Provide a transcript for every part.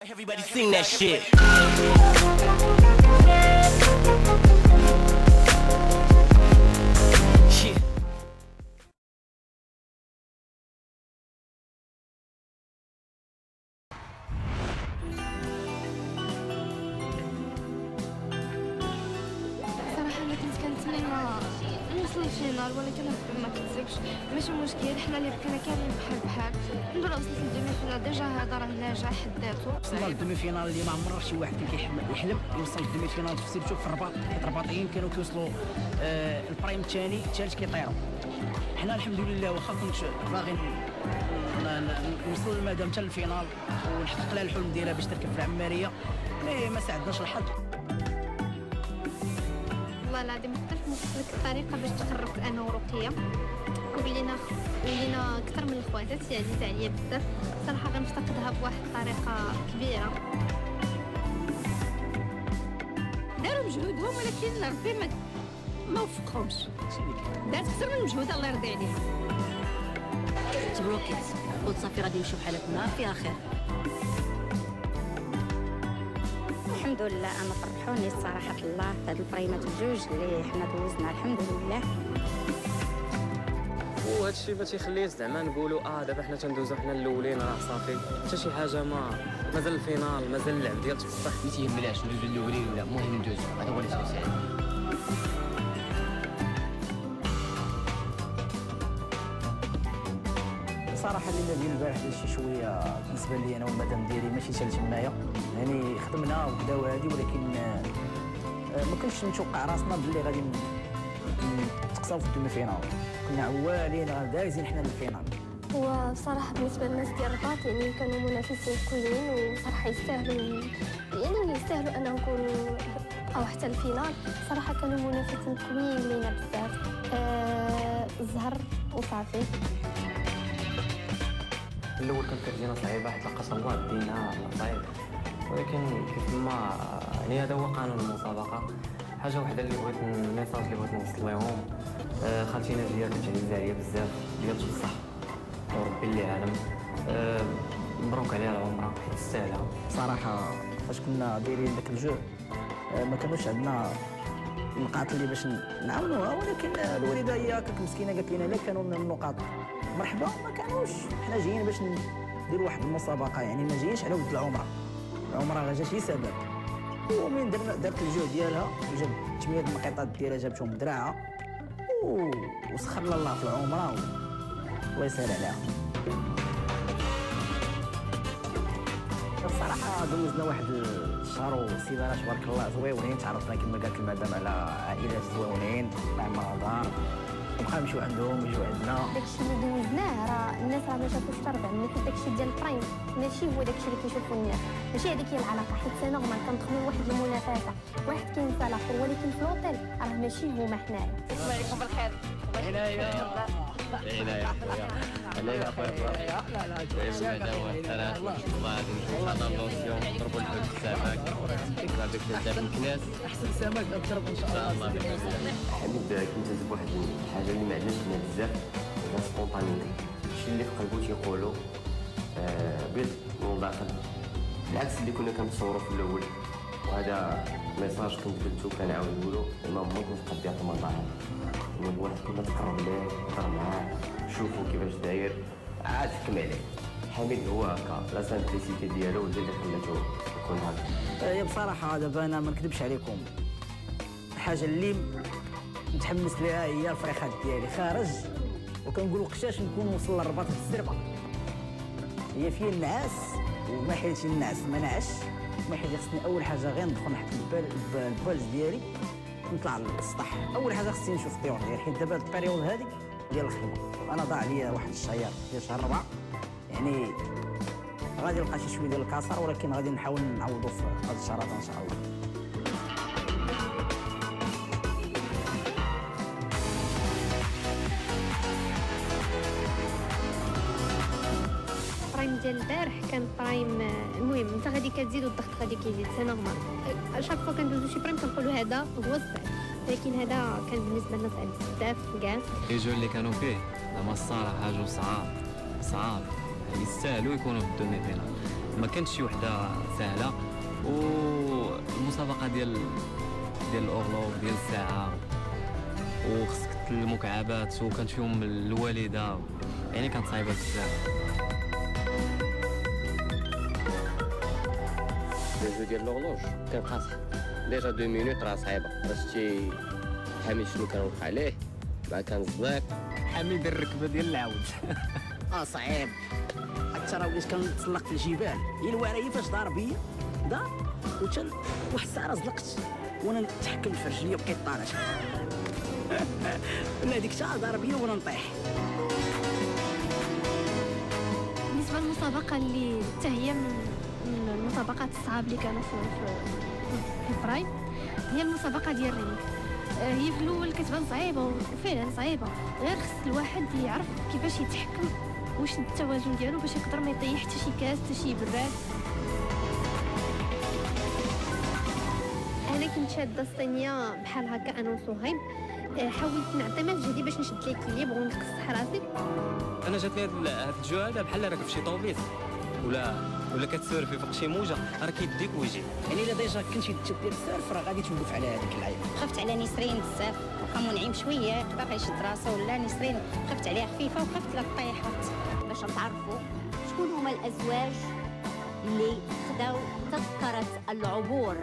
Everybody sing that shit. Shit. صراحة أنا كنت كنتمنى نوصل للفينال، ولكن ما كتزكش. ماشي مشكل، حنا اللي بقينا كاملين بحال الحمد لله. وصلت للدومي فينال، ديجا هذا راه نجاح حد ذاته. وصلنا للدومي فينال اللي ما عمر شي واحد يحلم يوصل للدومي فينال، سيرتو في الرباط، حيت الرباطيين كانوا كيوصلوا البرايم الثاني الثالث كيطيروا. حنا الحمد لله واخا كنت باغي نوصل للمدام حتى للفينال ونحقق لها الحلم ديالها باش تركب في العماريه، مي ما ساعدناش الحظ. والله العظيم حتى في لك الطريقة باش تقربت أنا ورقية ولينا أكثر من الخواتات، هي عزيزة عليا بزاف صراحة. غنفتقدها بواحد الطريقة كبيرة. داروا مجهودهم ولكن ربي ما وفقهمش، دارت أكثر من مجهود الله يرضي عليها. تبلوكيت قلت صافي غادي نمشيو بحال هكا فيها خير. الحمد لله انا فرحوني صراحه الله في هاد البريمات بجوج اللي حنا دوزنا الحمد لله. وهذا الشيء ما تيخليش زعما نقولوا دابا حنا تندوزو حنا الاولين راه صافي، حتى شي حاجه مازال الفينال، مازال اللعب ديال تفتح. ما تيهمناش ندوزو الاولين ولا المهم ندوزو، هذا هو اللي تيساعد. صراحه اللي ديال البارح شي شويه بالنسبه لي انا والمدام ديالي ماشي سالت معايا، يعني خدمنا وكذا وهادي، ولكن ما كنتش متوقع راسنا باللي غادي نتقساو في الدومي فينال. كنا عوالين دايزين حنا للفينال. هو بصراحة بالنسبة للناس ديال الرباط يعني كانوا منافسين قويين وصراحة يستاهلوا أنهم يكونوا أو حتى الفينال. صراحة كانوا منافسين قويين لينا بزاف. الزهر وصافي. الاول كانت كتجينا صعيبه حيت القسم الله دينا صعيب، ولكن كيف ما يعني هذا هو قانون المسابقه. حاجه وحده اللي بغيت الميساج اللي بغيت نوصل لهم، خالتينا ديالك عزيزه عليا بزاف، ديال بصح وربي اللي عالم. مبروك عليها العمره حيت تستاهلها صراحه. فاش كنا دايرين داك الجو ما كانوش عندنا النقاط اللي باش نعاونوها، ولكن الوالده هي هكاك مسكينه قالت لنا لا كانوا النقاط مرحبا، ما كانوش. حنا جايين باش نديروا واحد المسابقه، يعني ما جايينش على ود العمره غا جا شي سبب. ومن دارت الجهد ديالها وجاب 8 المقيطات ديالها جابتهم بدراعها وسخر الله في العمره الله يسهل عليها. الصراحه دوزنا واحد الشهر وسيمانه تبارك الله زويونين، تعرفنا كما قالت المدام على عائلات زويونين مع رمضان، وبقى نمشيو عندهم يجوا عندنا. داكشي اللي دوزناه راه الناس راه ما شافوش تربع، مثل داكشي ديال البرايم ماشي هو داكشي اللي كيشوفوا الناس، ماشي هذيك هي العلاقه. حيت سي نورمال كندخلوا لواحد المنافسه، واحد كينسى الاخر، ولكن في الاوتيل راه ماشي هما حنايا. الله عليكم بالخير. عناية عناية خويا، عناية خويا. الله غادي نشوف هذا اللوسيون نضربوا الحوت السمك، غادي بزاف الكناس. احسن سمك غنضرب ان شاء الله. حميد كنت بواحد الحاجه اللي ما عندناش هنا بزاف، هي سبونطانيتي. الشيء اللي في قلبو تيقولوا بيض موضع قلب، بالعكس اللي كنا كنتصوروا في الاول. وهذا ميساج كنت قلتو كنعاود نقولو، ما ممكن تقضي في المطاعم، الواحد كنا تقرب ليه تهضر معاه شوفو كيفاش داير عاد حكم عليه. حميد هو هكا، لا سامبليسيتي ديالو هي اللي خلاتو يكون هكا. هي بصراحه دابا انا ما نكذبش عليكم، الحاجه اللي متحمس ليها هي الفريخات ديالي خارج، وكنقول وقتاش نكون وصل للرباط بالزربه. هي فيا النعاس وما حيلتش النعاس ما نعش، ما حيت خصني اول حاجه غير ندخل نحط البالز ديالي نطلع للسطح. اول حاجه خصني نشوف الطيور ديالي، حيت دابا البيريود هذيك ديال الخدمه انا ضاع عليا واحد الشهر ديال شهر 4، يعني غادي نلقى شي شويه ديال الكسر، ولكن غادي نحاول نعوضو في هذا الشهر هذا ان شاء الله. البرايم ديال البارح كان برايم المهم انت غادي كتزيد والضغط غادي كيزيد، سي نورمال. شاك فوا كندوزو شي برايم كنقولوا هذا هو الصعب، ولكن هذا كان بالنسبه لنا صعب بزاف كاع. لي جو اللي كانوا فيه زعما الصراحه جو صعاب يستاهلوا يكونوا في الدومي فينال. ما كانش شي وحده سهله. والمسابقه ديال الاورلوغ ديال الساعه وخصك المكعبات وكانت فيهم الوالده، يعني كانت صعيبه بزاف. الجو ديال لوغلوج كان قاصح ديجا 2 مينوت راه صعيبه باش حميد شنو كان وقع عليه، بعد كان صديق حميد الركبه ديال العود. صعيب حتى راه وليت كنتسلق في الجبال. هي الورايه فاش دار بيا دار وتن واحد الساعه زلقت وانا نتحكم في رجلي وبقيت طالع. لا ديك الساعه دار بيا وانا نطيح. بالنسبه للمسابقه اللي حتى هي من المسابقات الصعاب اللي كانوا في البرايم، هي المسابقه ديال الريمي. هي في الاول كتبان صعيبه وفعلا صعيبه، غير خص الواحد يعرف كيفاش يتحكم واش التوازن ديالو باش يقدر ما يطيح حتى شي كاس حتى شي براد. انا كنت شاده الصينيه بحال هكا انا وصهيب، حاولت نعطي مجهودي باش نشد ليكيليبر ونقص راسي. انا جات لي هاد الجو هذا بحال راكب في شي طوبيس ولا كتسورفي فوق شي موجه راه كيديك ويجي. يعني الا ديجا كنتي دير السيرف راه غادي توقف على هذيك اللعيبه. خفت على نسرين بزاف، واخا منعم شويه يقدر يشد راسو، ولا نسرين خفت عليها خفيفه وخفت لا طيح. باش نتعرفوا شكون هما الازواج اللي خداو تذكره العبور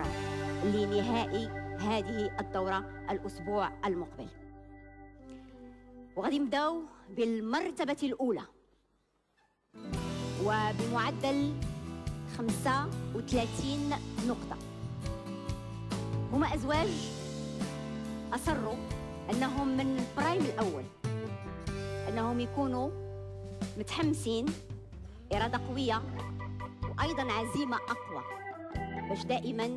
لنهائي هذه الدوره الاسبوع المقبل. وغادي نبداو بالمرتبه الاولى وبمعدل 35 نقطة. هما أزواج أصروا أنهم من البرايم الأول أنهم يكونوا متحمسين، إرادة قوية وأيضا عزيمة أقوى، باش دائما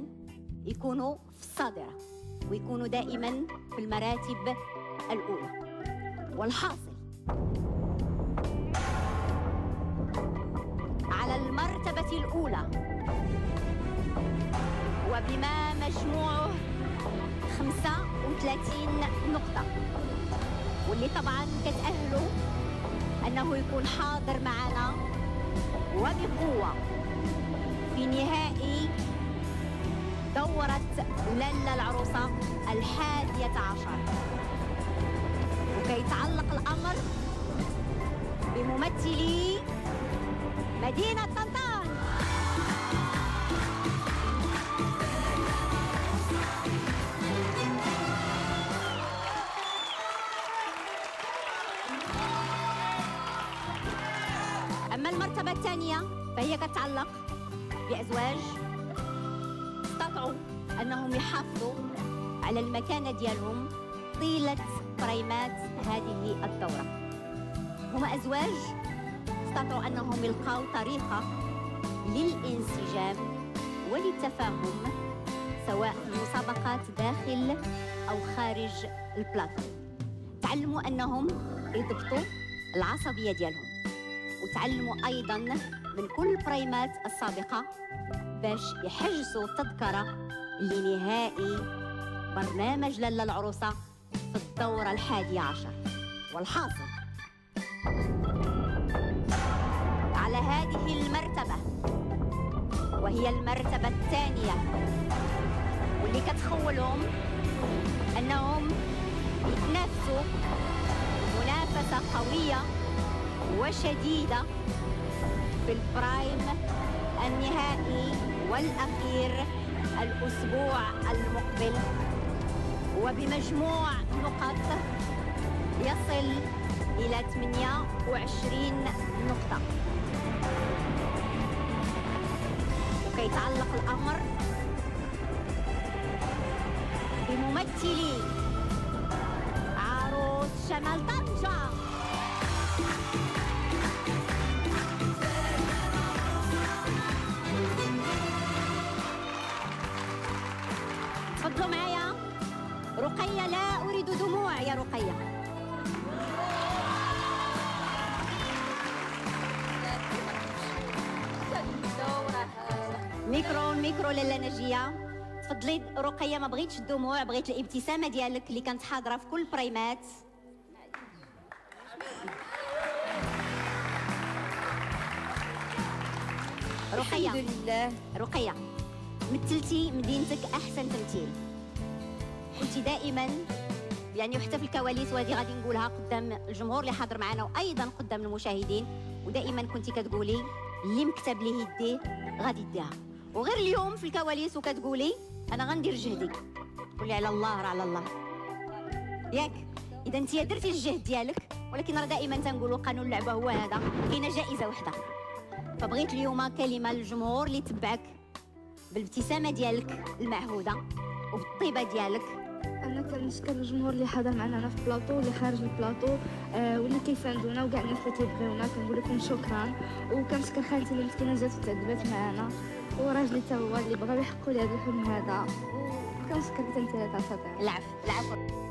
يكونوا في الصدارة ويكونوا دائما في المراتب الأولى. والحاصل على المرتبة الأولى وبما مجموعه 35 نقطة، واللي طبعا كتأهله أنه يكون حاضر معنا وبقوة في نهائي دورة لالا العروسة 11. وكيتعلق الأمر بممثلي مدينة طنطان. أما المرتبة الثانية فهي كتتعلق بأزواج استطاعوا أنهم يحافظوا على المكانة ديالهم طيلة برايمات هذه الدورة. هما أزواج استطاعوا أنهم يلقاو طريقة للانسجام وللتفاهم سواء في المسابقات داخل أو خارج البلاطو. تعلموا أنهم يضبطوا العصبية ديالهم، وتعلموا أيضا من كل البرايمات السابقة باش يحجزوا تذكرة لنهائي برنامج لالا العروسة في الدورة 11. والحاصل على هذه المرتبة، وهي المرتبة الثانية واللي كتخولهم أنهم يتنافسوا منافسة قوية وشديدة في البرايم النهائي والأخير الأسبوع المقبل، وبمجموع نقط يصل إلى 28 نقطة. وكيتعلق الأمر بممثلي عروس شمال طنجة. تفضلوا معايا رقية، لا أريد دموع يا رقية. ميكرو لالا نجية. تفضلي رقية، ما بغيتش الدموع، بغيت الابتسامة ديالك اللي كانت حاضرة في كل البرايمات. رقية الحمد لله. رقية، مثلتي مدينتك احسن تمثيل، كنتي دائما يعني وحتى في الكواليس، وهذه غادي نقولها قدام الجمهور اللي حاضر معنا وايضا قدام المشاهدين، ودائما كنتي كتقولي اللي مكتب ليه يديه غادي يديها، وغير اليوم في الكواليس وكتقولي انا غندير جهدي، قولي على الله راه على الله ياك. اذا انت درتي الجهد ديالك، ولكن راه دائما تنقولوا قانون اللعبه هو هذا، كاينه جائزه وحده. فبغيت اليوم كلمه للجمهور اللي تبعك بالابتسامه ديالك المعهوده وبالطيبه ديالك. انا كنشكر الجمهور اللي حاضر معنا هنا في البلاطو واللي خارج البلاطو واللي كيساندونا وكاع الناس اللي كيبغيونا، كنقول لكم شكرا. وكنشكر خالتي اللي مسكينه جات وتعذبات معنا، وراجلي تا هو اللي بغاو يحققوا لي هذا الحلم هذا، وكنشكرك انت يا صديقي. العفو.